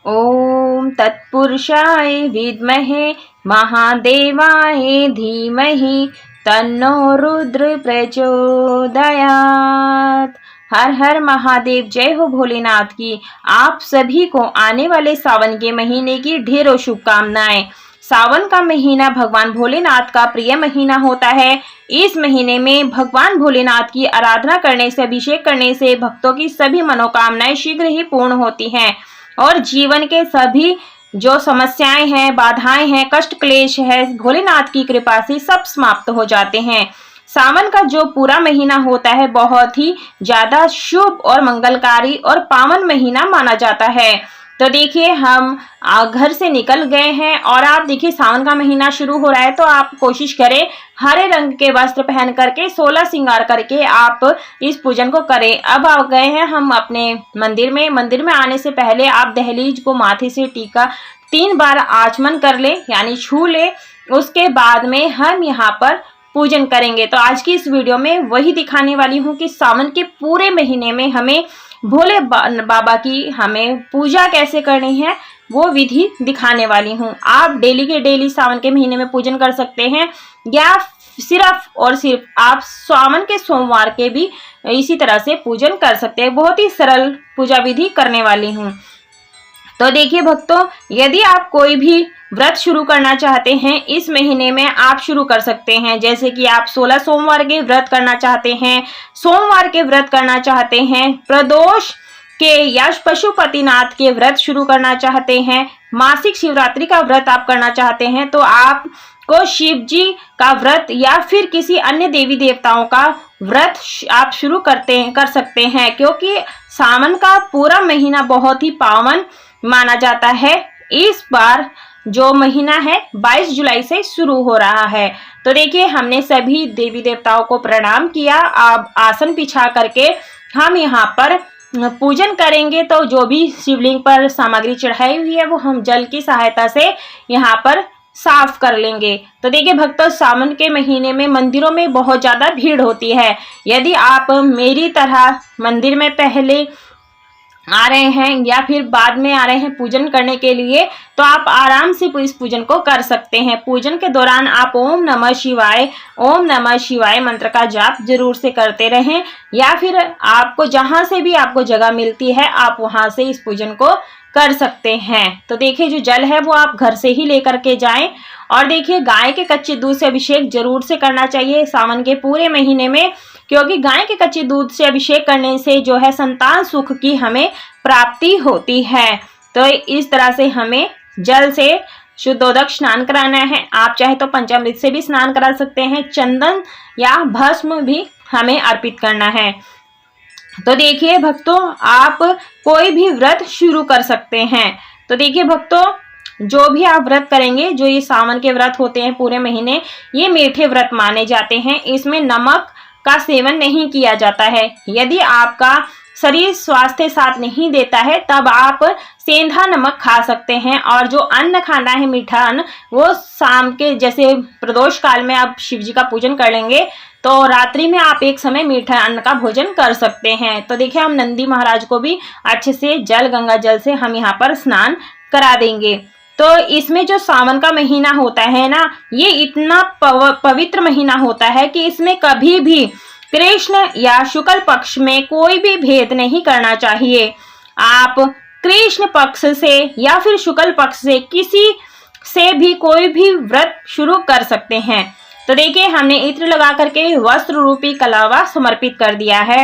ओम तत्पुरुषाय विद्महे महादेवाय धीमहि तन्नो रुद्र प्रचोदयात्। हर हर महादेव। जय हो भोलेनाथ की। आप सभी को आने वाले सावन के महीने की ढेरों शुभकामनाएं। सावन का महीना भगवान भोलेनाथ का प्रिय महीना होता है। इस महीने में भगवान भोलेनाथ की आराधना करने से, अभिषेक करने से भक्तों की सभी मनोकामनाएं शीघ्र ही पूर्ण होती हैं और जीवन के सभी जो समस्याएं हैं, बाधाएं हैं, कष्ट क्लेश है, भोलेनाथ की कृपा से सब समाप्त हो जाते हैं। सावन का जो पूरा महीना होता है बहुत ही ज्यादा शुभ और मंगलकारी और पावन महीना माना जाता है। तो देखिए हम घर से निकल गए हैं और आप देखिए सावन का महीना शुरू हो रहा है, तो आप कोशिश करें हरे रंग के वस्त्र पहन करके 16 श्रृंगार करके आप इस पूजन को करें। अब आ गए हैं हम अपने मंदिर में। मंदिर में आने से पहले आप दहलीज को माथे से टीका 3 बार आचमन कर ले, यानी छू ले। उसके बाद में हम यहाँ पर पूजन करेंगे। तो आज की इस वीडियो में वही दिखाने वाली हूँ कि सावन के पूरे महीने में हमें भोले बाबा की हमें पूजा कैसे करनी है, वो विधि दिखाने वाली हूँ। आप डेली के डेली सावन के महीने में पूजन कर सकते हैं या सिर्फ और सिर्फ आप सावन के सोमवार के भी इसी तरह से पूजन कर सकते हैं। बहुत ही सरल पूजा विधि करने वाली हूँ। तो देखिए भक्तों, यदि आप कोई भी व्रत शुरू करना चाहते हैं इस महीने में आप शुरू कर सकते हैं। जैसे कि आप 16 सोमवार के व्रत करना चाहते हैं, सोमवार के व्रत करना चाहते हैं, प्रदोष के या पशुपतिनाथ के व्रत शुरू करना चाहते हैं, मासिक शिवरात्रि का व्रत आप करना चाहते हैं, तो आपको शिव जी का व्रत या फिर किसी अन्य देवी देवताओं का व्रत आप शुरू कर सकते हैं। क्योंकि सावन का पूरा महीना बहुत ही पावन माना जाता है। इस बार जो महीना है 22 जुलाई से शुरू हो रहा है। तो देखिए हमने सभी देवी देवताओं को प्रणाम किया। अब आसन बिछा करके हम यहाँ पर पूजन करेंगे। तो जो भी शिवलिंग पर सामग्री चढ़ाई हुई है वो हम जल की सहायता से यहाँ पर साफ कर लेंगे। तो देखिए भक्तों, सावन के महीने में मंदिरों में बहुत ज्यादा भीड़ होती है। यदि आप मेरी तरह मंदिर में पहले आ रहे हैं या फिर बाद में आ रहे हैं पूजन करने के लिए, तो आप आराम से इस पूजन को कर सकते हैं। पूजन के दौरान आप ओम नमः शिवाय मंत्र का जाप जरूर से करते रहें, या फिर आपको जहां से भी आपको जगह मिलती है आप वहां से इस पूजन को कर सकते हैं। तो देखिए जो जल है वो आप घर से ही लेकर के जाएं। और देखिए गाय के कच्चे दूध से अभिषेक जरूर से करना चाहिए सावन के पूरे महीने में, क्योंकि गाय के कच्चे दूध से अभिषेक करने से जो है संतान सुख की हमें प्राप्ति होती है। तो इस तरह से हमें जल से शुद्धोदक स्नान कराना है। आप चाहे तो पंचामृत से भी स्नान करा सकते हैं। चंदन या भस्म भी हमें अर्पित करना है। तो देखिए भक्तों, आप कोई भी व्रत शुरू कर सकते हैं। तो देखिए भक्तों, जो भी आप व्रत करेंगे, जो ये सावन के व्रत होते हैं पूरे महीने, ये मीठे व्रत माने जाते हैं। इसमें नमक का सेवन नहीं किया जाता है। यदि आपका शरीर स्वास्थ्य साथ नहीं देता है तब आप सेंधा नमक खा सकते हैं। और जो अन्न खाना है, मीठा अन्न, वो शाम के जैसे प्रदोष काल में आप शिव जी का पूजन कर लेंगे तो रात्रि में आप एक समय मीठा अन्न का भोजन कर सकते हैं। तो देखिए हम नंदी महाराज को भी अच्छे से गंगा जल से हम यहाँ पर स्नान करा देंगे। तो इसमें जो सावन का महीना होता है ना, ये इतना पवित्र महीना होता है कि इसमें कभी भी कृष्ण या शुक्ल पक्ष में कोई भी भेद नहीं करना चाहिए। आप कृष्ण पक्ष से या फिर शुक्ल पक्ष से किसी से भी कोई भी व्रत शुरू कर सकते हैं। तो देखिए हमने इत्र लगा करके वस्त्र रूपी कलावा समर्पित कर दिया है।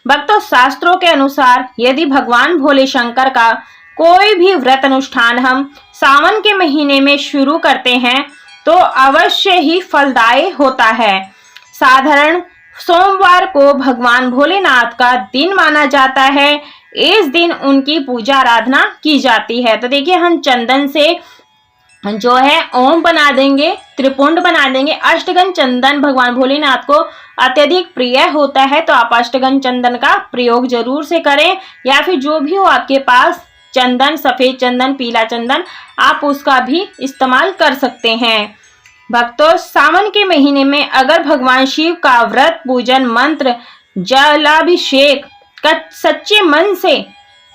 भक्तों, शास्त्रों के अनुसार यदि भगवान भोले शंकर का कोई भी व्रत अनुष्ठान हम सावन के महीने में शुरू करते हैं तो अवश्य ही फलदायी होता है। साधारण सोमवार को भगवान भोलेनाथ का दिन माना जाता है। इस दिन उनकी पूजा आराधना की जाती है। तो देखिए हम चंदन से जो है ओम बना देंगे, त्रिपुंड बना देंगे। अष्टगन चंदन भगवान भोलेनाथ को अत्यधिक प्रिय होता है, तो आप अष्टगन चंदन का प्रयोग जरूर से करें। या फिर जो भी हो आपके पास चंदन, सफेद चंदन, पीला चंदन, आप उसका भी इस्तेमाल कर सकते हैं। भक्तों, सावन के महीने में अगर भगवान शिव का व्रत, पूजन, मंत्र, जलाभिषेक का सच्चे मन से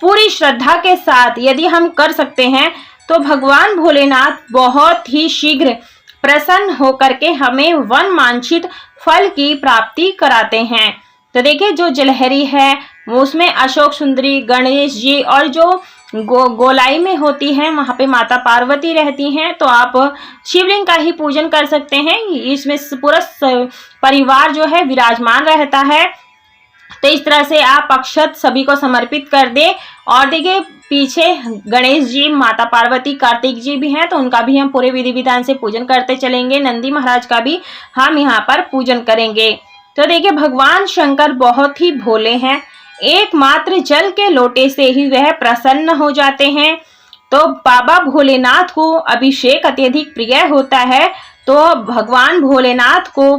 पूरी श्रद्धा के साथ यदि हम कर सकते हैं तो भगवान भोलेनाथ बहुत ही शीघ्र प्रसन्न होकर के हमें वन वांछित फल की प्राप्ति कराते हैं। तो देखिए जो जलहरी है उसमें अशोक सुंदरी, गणेश जी और जो गोलाई में होती है वहां पे माता पार्वती रहती हैं। तो आप शिवलिंग का ही पूजन कर सकते हैं। इसमें पूरा परिवार जो है विराजमान रहता है। तो इस तरह से आप अक्षत सभी को समर्पित कर दे। और देखिए पीछे गणेश जी, माता पार्वती, कार्तिक जी भी हैं, तो उनका भी हम पूरे विधि विधान से पूजन करते चलेंगे। नंदी महाराज का भी हम यहाँ पर पूजन करेंगे। तो देखिए भगवान शंकर बहुत ही भोले हैं। एकमात्र जल के लोटे से ही वह प्रसन्न हो जाते हैं। तो बाबा भोलेनाथ को अभिषेक अत्यधिक प्रिय होता है। तो भगवान भोलेनाथ को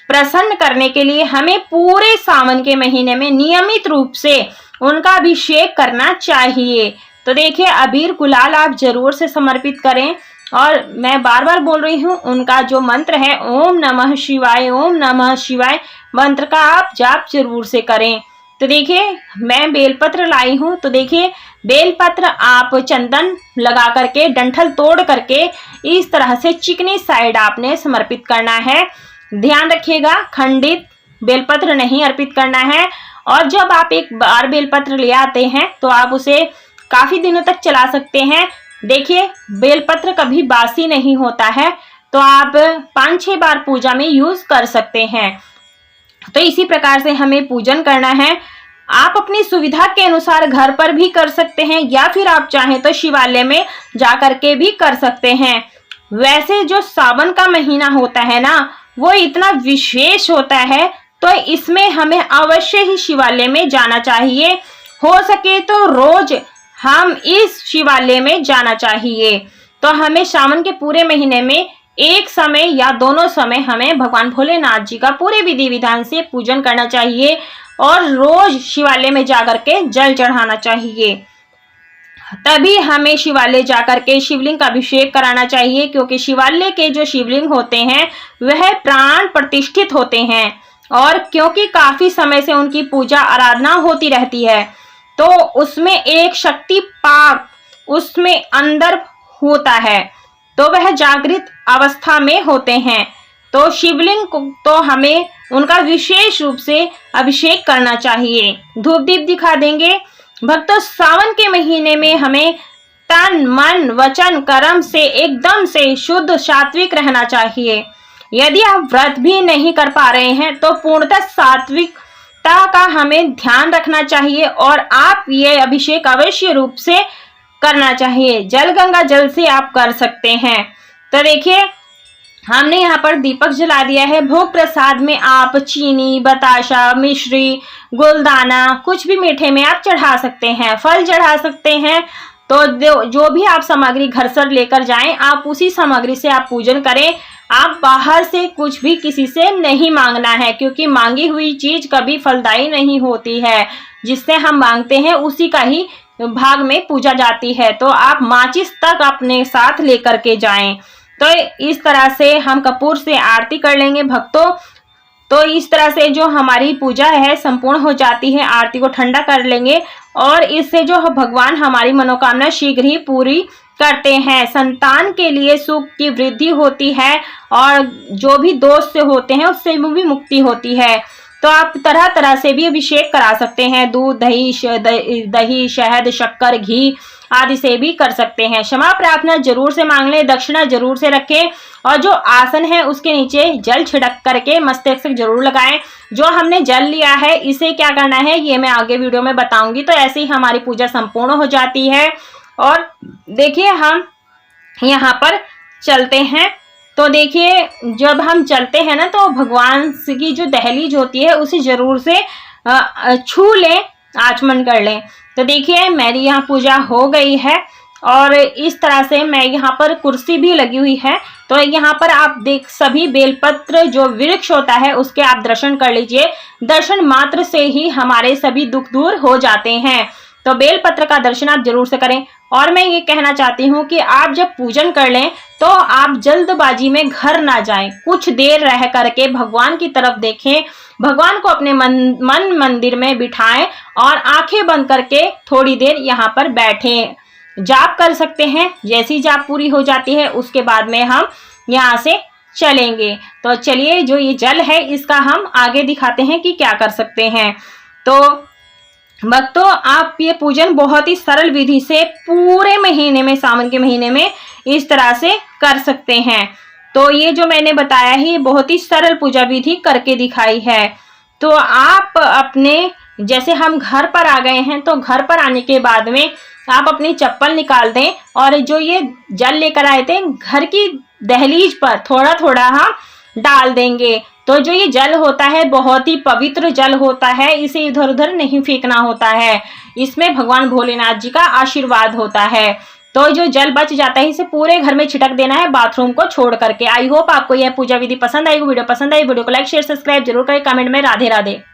प्रसन्न करने के लिए हमें पूरे सावन के महीने में नियमित रूप से उनका अभिषेक करना चाहिए। तो देखिए अबीर गुलाल आप जरूर से समर्पित करें। और मैं बार बार बोल रही हूँ, उनका जो मंत्र है ओम नमः शिवाय, ओम नमः शिवाय मंत्र का आप जाप जरूर से करें। तो देखिए मैं बेलपत्र लाई हूँ। तो देखिए बेलपत्र आप चंदन लगा करके, डंठल तोड़ करके इस तरह से चिकनी साइड आपने समर्पित करना है। ध्यान रखिएगा खंडित बेलपत्र नहीं अर्पित करना है। और जब आप एक बार बेलपत्र ले आते हैं तो आप उसे काफी दिनों तक चला सकते हैं। देखिए बेलपत्र कभी बासी नहीं होता है, तो आप 5-6 बार पूजा में यूज कर सकते हैं। तो इसी प्रकार से हमें पूजन करना है। आप अपनी सुविधा के अनुसार घर पर भी कर सकते हैं या फिर आप चाहें तो शिवालय में जा करके भी कर सकते हैं। वैसे जो सावन का महीना होता है ना, वो इतना विशेष होता है, तो इसमें हमें अवश्य ही शिवालय में जाना चाहिए। हो सके तो रोज हम इस शिवालय में जाना चाहिए। तो हमें सावन के पूरे महीने में एक समय या दोनों समय हमें भगवान भोलेनाथ जी का पूरे विधि विधान से पूजन करना चाहिए और रोज शिवालय में जाकर के जल चढ़ाना चाहिए। तभी हमें शिवालय जाकर के शिवलिंग का अभिषेक कराना चाहिए, क्योंकि शिवालय के जो शिवलिंग होते हैं वह प्राण प्रतिष्ठित होते हैं। और क्योंकि काफी समय से उनकी पूजा आराधना होती रहती है, तो उसमें एक शक्ति पाक उसमें अंदर होता है, तो वह जागृत अवस्था में होते हैं। तो शिवलिंग को तो हमें उनका विशेष रूप से अभिषेक करना चाहिए। धूप दीप दिखा देंगे। भक्तों सावन के महीने में हमें तन मन वचन कर्म से एकदम से शुद्ध सात्विक रहना चाहिए। यदि आप व्रत भी नहीं कर पा रहे हैं तो पूर्णतः सात्विकता का हमें ध्यान रखना चाहिए और आप ये अभिषेक अवश्य रूप से करना चाहिए। जल गंगा जल से आप कर सकते हैं। तो देखिए हमने यहाँ पर दीपक जला दिया है। भोग प्रसाद में आप चीनी, बताशा, मिश्री, गुलदाना कुछ भी मीठे में आप चढ़ा सकते हैं, फल चढ़ा सकते हैं। तो जो भी आप सामग्री घर से लेकर जाएं, आप उसी सामग्री से आप पूजन करें। आप बाहर से कुछ भी किसी से नहीं मांगना है, क्योंकि मांगी हुई चीज कभी फलदायी नहीं होती है। जिससे हम मांगते हैं उसी का ही भाग में पूजा जाती है। तो आप माचिस तक अपने साथ लेकर के जाएं। तो इस तरह से हम कपूर से आरती कर लेंगे भक्तों। तो इस तरह से जो हमारी पूजा है संपूर्ण हो जाती है। आरती को ठंडा कर लेंगे और इससे जो भगवान हमारी मनोकामना शीघ्र ही पूरी करते हैं। संतान के लिए सुख की वृद्धि होती है और जो भी दोष से होते हैं उससे भी मुक्ति होती है। तो आप तरह तरह से भी अभिषेक करा सकते हैं। दूध, दही, शहद, शक्कर, घी आदि से भी कर सकते हैं। क्षमा प्रार्थना जरूर से मांग लें, दक्षिणा जरूर से रखें और जो आसन है उसके नीचे जल छिड़क करके मस्तक से जरूर लगाएं। जो हमने जल लिया है इसे क्या करना है ये मैं आगे वीडियो में बताऊंगी। तो ऐसे ही हमारी पूजा संपूर्ण हो जाती है। और देखिए हम यहाँ पर चलते हैं। तो देखिए जब हम चलते हैं ना, तो भगवान की जो दहलीज होती है उसे जरूर से छू लें, आचमन कर लें। तो देखिए मेरी यहाँ पूजा हो गई है और इस तरह से मैं यहाँ पर कुर्सी भी लगी हुई है। तो यहाँ पर आप देख सभी बेलपत्र जो वृक्ष होता है उसके आप दर्शन कर लीजिए। दर्शन मात्र से ही हमारे सभी दुख दूर हो जाते हैं। तो बेलपत्र का दर्शन आप जरूर से करें। और मैं ये कहना चाहती हूँ कि आप जब पूजन कर लें तो आप जल्दबाजी में घर ना जाएं, कुछ देर रह करके भगवान की तरफ देखें, भगवान को अपने मन मंदिर में बिठाएं और आंखें बंद करके थोड़ी देर यहाँ पर बैठें, जाप कर सकते हैं। जैसी जाप पूरी हो जाती है उसके बाद में हम यहाँ से चलेंगे। तो चलिए, जो ये जल है इसका हम आगे दिखाते हैं कि क्या कर सकते हैं। तो भक्तों, आप ये पूजन बहुत ही सरल विधि से पूरे महीने में, सावन के महीने में इस तरह से कर सकते हैं। तो ये जो मैंने बताया है ये बहुत ही सरल पूजा विधि करके दिखाई है। तो आप अपने, जैसे हम घर पर आ गए हैं तो घर पर आने के बाद में आप अपनी चप्पल निकाल दें और जो ये जल लेकर आए थे घर की दहलीज पर थोड़ा थोड़ा हम डाल देंगे। तो जो ये जल होता है बहुत ही पवित्र जल होता है, इसे इधर उधर नहीं फेंकना होता है, इसमें भगवान भोलेनाथ जी का आशीर्वाद होता है। तो जो जल बच जाता है इसे पूरे घर में छिटक देना है, बाथरूम को छोड़ करके। आई होप आपको यह पूजा विधि पसंद आई। वीडियो पसंद आई, वीडियो को लाइक शेयर सब्सक्राइब जरूर करें, कमेंट में राधे राधे।